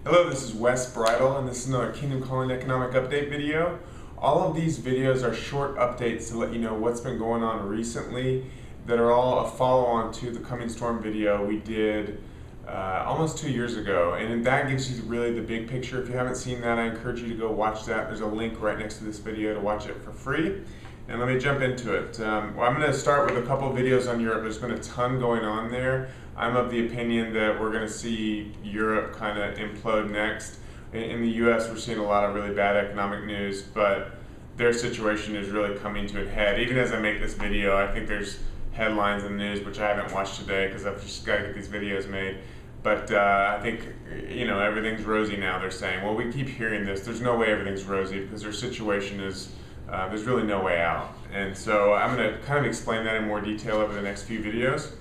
Hello, this is Wes Bridle, and this is another Kingdom Calling Economic Update video. All of these videos are short updates to let you know what's been going on recently that are all a follow-on to the Coming Storm video we did almost 2 years ago. And that gives you really the big picture. If you haven't seen that, I encourage you to go watch that. There's a link right next to this video to watch it for free. And let me jump into it. I'm going to start with a couple of videos on Europe. There's been a ton going on there. I'm of the opinion that we're going to see Europe kind of implode next. In the US, we're seeing a lot of really bad economic news, but their situation is really coming to a head. Even as I make this video, I think there's headlines in the news, which I haven't watched today because I've just got to get these videos made. But I think, everything's rosy now, they're saying. Well, we keep hearing this. There's no way everything's rosy because their situation is, there's really no way out. And so I'm going to kind of explain that in more detail over the next few videos.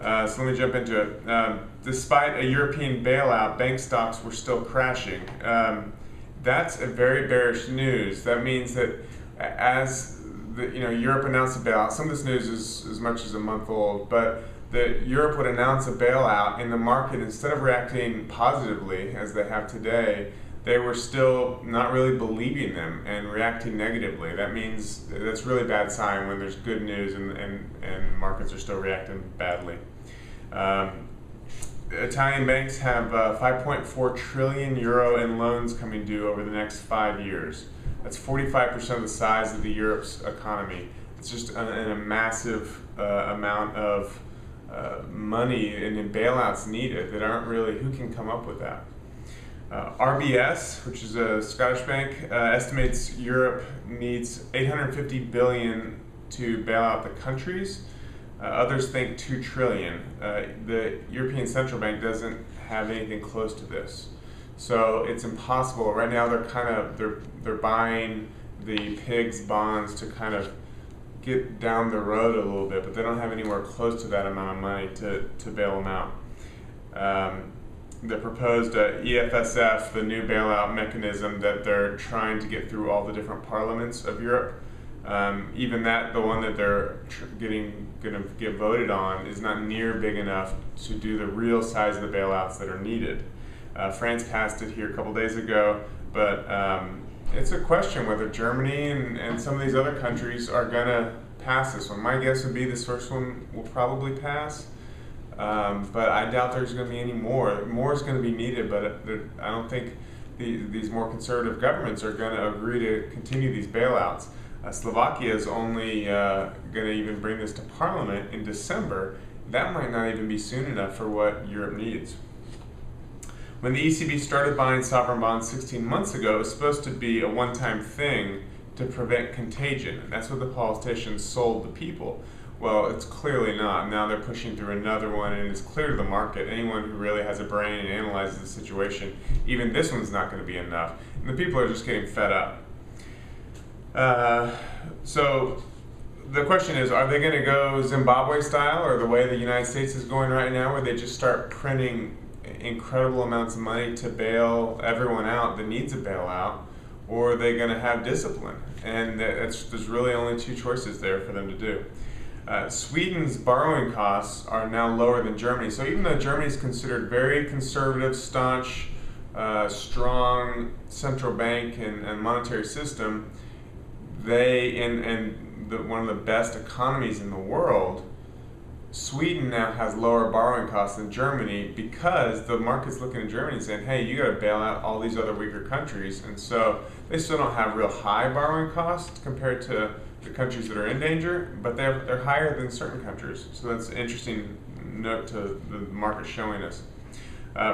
So let me jump into it. Despite a European bailout, bank stocks were still crashing. That's a very bearish news. That means that as Europe announced a bailout, some of this news is as much as a month old, but that Europe would announce a bailout in the market, instead of reacting positively as they have today, they were still not really believing them and reacting negatively. That means that's a really bad sign when there's good news and markets are still reacting badly. Italian banks have 5.4 trillion euro in loans coming due over the next 5 years. That's 45% of the size of the Europe's economy. It's just a massive amount of money and bailouts needed that aren't really, who can come up with that? RBS, which is a Scottish bank, estimates Europe needs 850 billion to bail out the countries. Others think 2 trillion. The European Central Bank doesn't have anything close to this. So it's impossible. Right now they're buying the PIGS bonds to kind of get down the road a little bit, but they don't have anywhere close to that amount of money to bail them out. The proposed EFSF, the new bailout mechanism that they're trying to get through all the different parliaments of Europe, even that, the one that they're going to get voted on, is not near big enough to do the real size of the bailouts that are needed. France passed it here a couple days ago, but it's a question whether Germany and some of these other countries are going to pass this one. My guess would be this first one will probably pass. But I doubt there's going to be any more. More is going to be needed, but I don't think these more conservative governments are going to agree to continue these bailouts. Slovakia is only going to even bring this to Parliament in December. That might not even be soon enough for what Europe needs. When the ECB started buying sovereign bonds 16 months ago, it was supposed to be a one-time thing to prevent contagion. And that's what the politicians sold the people. Well, it's clearly not. Now they're pushing through another one, and it's clear to the market, anyone who really has a brain and analyzes the situation, even this one's not going to be enough. And the people are just getting fed up. So the question is, are they going to go Zimbabwe style, or the way the United States is going right now, where they just start printing incredible amounts of money to bail everyone out that needs a bailout, or are they going to have discipline? And there's really only two choices there for them to do. Sweden's borrowing costs are now lower than Germany. So even though Germany is considered very conservative, staunch, strong central bank and monetary system, one of the best economies in the world, Sweden now has lower borrowing costs than Germany because the market's looking at Germany and saying, hey, you got to bail out all these other weaker countries. And so they still don't have real high borrowing costs compared to the countries that are in danger, but they're higher than certain countries. So that's an interesting note to the market showing us.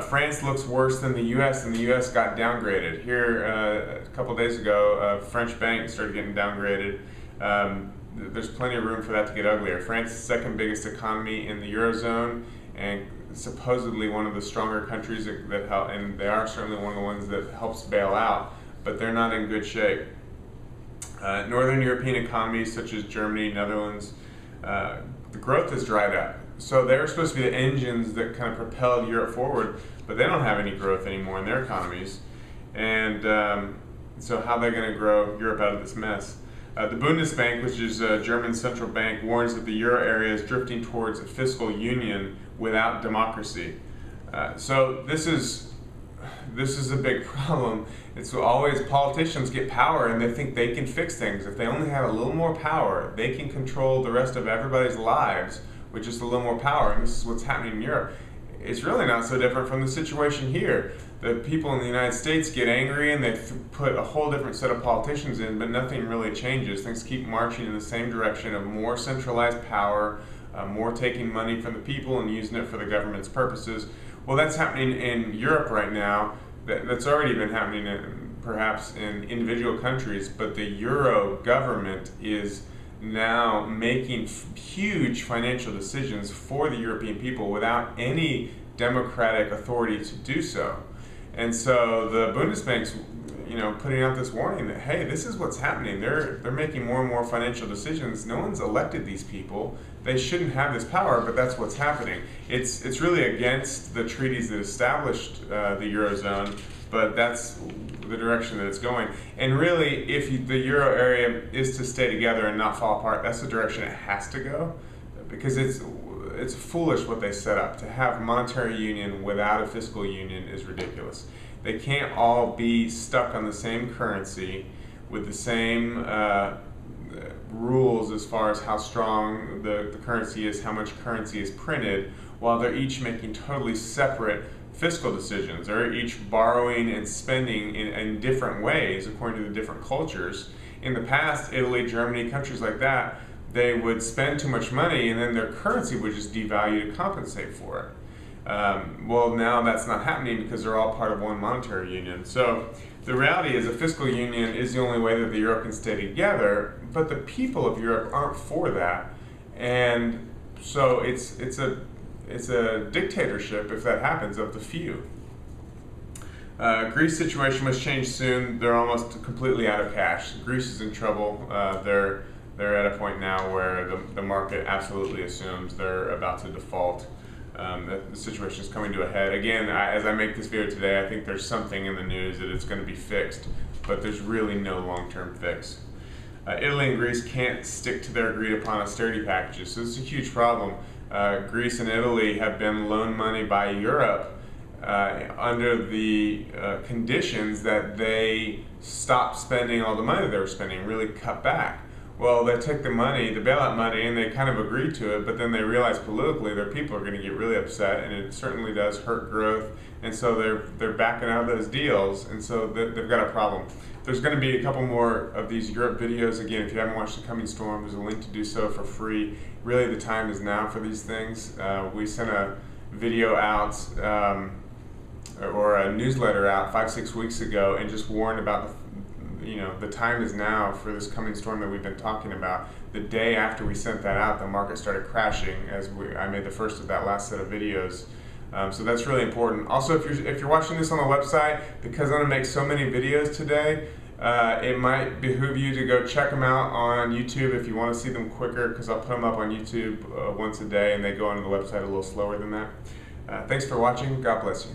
France looks worse than the US, and the US got downgraded. Here, a couple days ago, a French bank started getting downgraded. There's plenty of room for that to get uglier. France is the second biggest economy in the Eurozone, and supposedly one of the stronger countries that help, and they are certainly one of the ones that helps bail out, but they're not in good shape. Northern European economies such as Germany, Netherlands, the growth has dried up. So they're supposed to be the engines that kind of propelled Europe forward, but they don't have any growth anymore in their economies. And so how are they going to grow Europe out of this mess? The Bundesbank, which is a German central bank, warns that the euro area is drifting towards a fiscal union without democracy. So this is this is a big problem. It's always politicians get power and they think they can fix things. If they only had a little more power, they can control the rest of everybody's lives with just a little more power. And this is what's happening in Europe. It's really not so different from the situation here. The people in the United States get angry and they put a whole different set of politicians in, but nothing really changes. Things keep marching in the same direction of more centralized power, more taking money from the people and using it for the government's purposes. Well, that's happening in Europe right now. That's already been happening perhaps in individual countries, but the Euro government is now making huge financial decisions for the European people without any democratic authority to do so. And so the Bundesbank's, putting out this warning that, hey, this is what's happening. They're making more and more financial decisions. No one's elected these people. They shouldn't have this power, but that's what's happening. It's really against the treaties that established the Eurozone, but that's the direction that it's going. And really, if the Euro area is to stay together and not fall apart, that's the direction it has to go, because it's foolish what they set up. To have monetary union without a fiscal union is ridiculous. They can't all be stuck on the same currency with the same rules as far as how strong the currency is, how much currency is printed, while they're each making totally separate fiscal decisions. They're each borrowing and spending in different ways according to the different cultures. In the past, Italy, Germany, countries like that, they would spend too much money and then their currency would just devalue to compensate for it. Well, now that's not happening because they're all part of one monetary union. So the reality is a fiscal union is the only way that the Euro can stay together, but the people of Europe aren't for that. And so it's a dictatorship, if that happens, of the few. Greece situation must change soon. They're almost completely out of cash. Greece is in trouble. They're at a point now where the market absolutely assumes they're about to default. The situation is coming to a head. Again, as I make this video today, I think there's something in the news that it's going to be fixed, but there's really no long-term fix. Italy and Greece can't stick to their agreed-upon austerity packages, so it's a huge problem. Greece and Italy have been loaned money by Europe under the conditions that they stop spending all the money they were spending, really cut back. Well, they took the money, the bailout money, and they kind of agreed to it, but then they realized politically their people are going to get really upset, and it certainly does hurt growth, and so they're backing out of those deals, and so they've got a problem. There's going to be a couple more of these Europe videos. Again, if you haven't watched The Coming Storm, there's a link to do so for free. Really, the time is now for these things. We sent a video out, or a newsletter out 5-6 weeks ago, and just warned about the time is now for this coming storm that we've been talking about. The day after we sent that out, the market started crashing as I made the first of that last set of videos. So that's really important. Also, if you're watching this on the website, because I'm going to make so many videos today, it might behoove you to go check them out on YouTube if you want to see them quicker, because I'll put them up on YouTube once a day, and they go onto the website a little slower than that. Thanks for watching. God bless you.